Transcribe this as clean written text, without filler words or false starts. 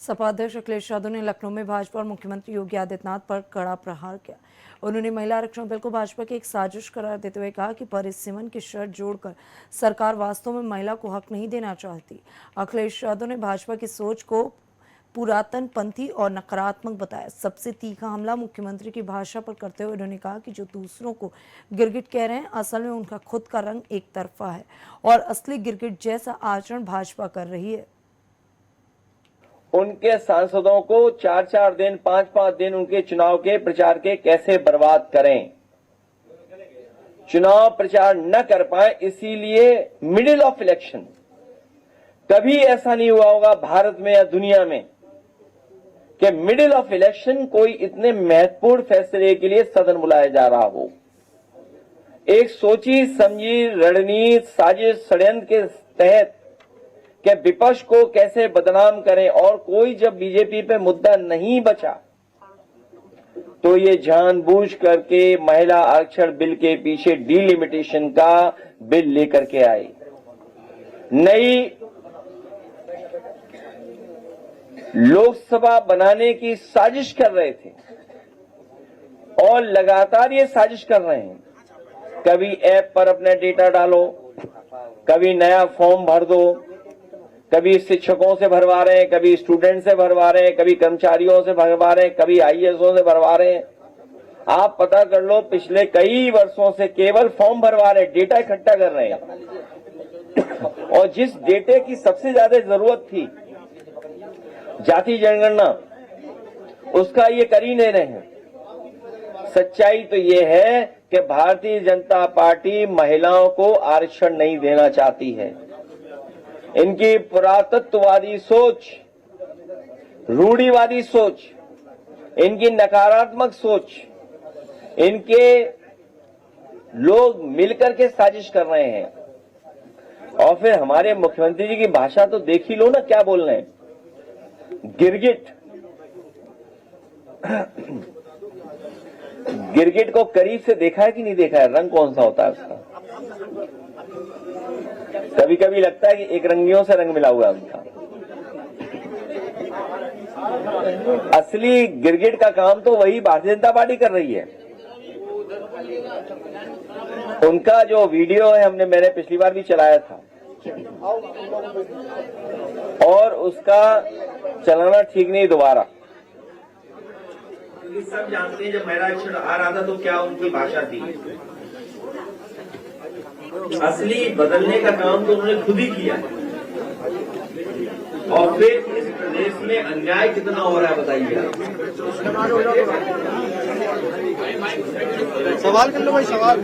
सपा अध्यक्ष अखिलेश यादव ने लखनऊ में भाजपा और मुख्यमंत्री योगी आदित्यनाथ पर कड़ा प्रहार किया। उन्होंने महिला आरक्षण बिल को भाजपा की एक साजिश करार देते हुए कहा कि परिसीमन की शर्त जोड़कर सरकार वास्तव में महिला को हक नहीं देना चाहती। अखिलेश यादव ने भाजपा की सोच को पुरातनपंथी और नकारात्मक बताया। सबसे तीखा हमला मुख्यमंत्री की भाषा पर करते हुए उन्होंने कहा कि जो दूसरों को गिरगिट कह रहे हैं, असल में उनका खुद का रंग एक तरफा है और असली गिरगिट जैसा आचरण भाजपा कर रही है। उनके सांसदों को 4-4 दिन 5-5 दिन उनके चुनाव के प्रचार के कैसे बर्बाद करें, चुनाव प्रचार न कर पाए, इसीलिए मिडिल ऑफ इलेक्शन, कभी ऐसा नहीं हुआ होगा भारत में या दुनिया में कि मिडिल ऑफ इलेक्शन कोई इतने महत्वपूर्ण फैसले के लिए सदन बुलाया जा रहा हो। एक सोची समझी रणनीति साजिश षड्यंत्र के तहत कि विपक्ष को कैसे बदनाम करें, और कोई जब बीजेपी पे मुद्दा नहीं बचा तो ये जानबूझ करके महिला आरक्षण बिल के पीछे डिलिमिटेशन का बिल लेकर के आए। नई लोकसभा बनाने की साजिश कर रहे थे और लगातार ये साजिश कर रहे हैं। कभी ऐप पर अपना डेटा डालो, कभी नया फॉर्म भर दो, कभी शिक्षकों से भरवा रहे हैं, कभी स्टूडेंट से भरवा रहे हैं, कभी कर्मचारियों से भरवा रहे हैं, कभी आईएएसओ से भरवा रहे हैं। आप पता कर लो, पिछले कई वर्षों से केवल फॉर्म भरवा रहे हैं, डेटा इकट्ठा कर रहे हैं। और जिस डेटे की सबसे ज्यादा जरूरत थी, जाति जनगणना, उसका ये कर ही नहीं रहे हैं। सच्चाई तो ये है कि भारतीय जनता पार्टी महिलाओं को आरक्षण नहीं देना चाहती है। इनकी पुरातत्ववादी सोच, रूढ़िवादी सोच, इनकी नकारात्मक सोच, इनके लोग मिलकर के साजिश कर रहे हैं। और फिर हमारे मुख्यमंत्री जी की भाषा तो देख ही लो ना, क्या बोल रहे हैं, गिरगिट। गिरगिट को करीब से देखा है कि नहीं देखा है, रंग कौन सा होता है उसका? कभी कभी लगता है कि एक रंगियों से रंग मिला हुआ है उनका। असली गिरगिट का काम तो वही भारतीय जनता पार्टी कर रही है। उनका जो वीडियो है, मैंने पिछली बार भी चलाया था, और उसका चलाना ठीक नहीं दोबारा। सब जानते हैं जब महिला आरक्षण आ रहा था तो क्या उनकी भाषा थी। असली बदलने का काम तो उन्होंने खुद ही किया। और फिर इस प्रदेश में अन्याय कितना हो रहा है बताइए। सवाल कर लो भाई, सवाल।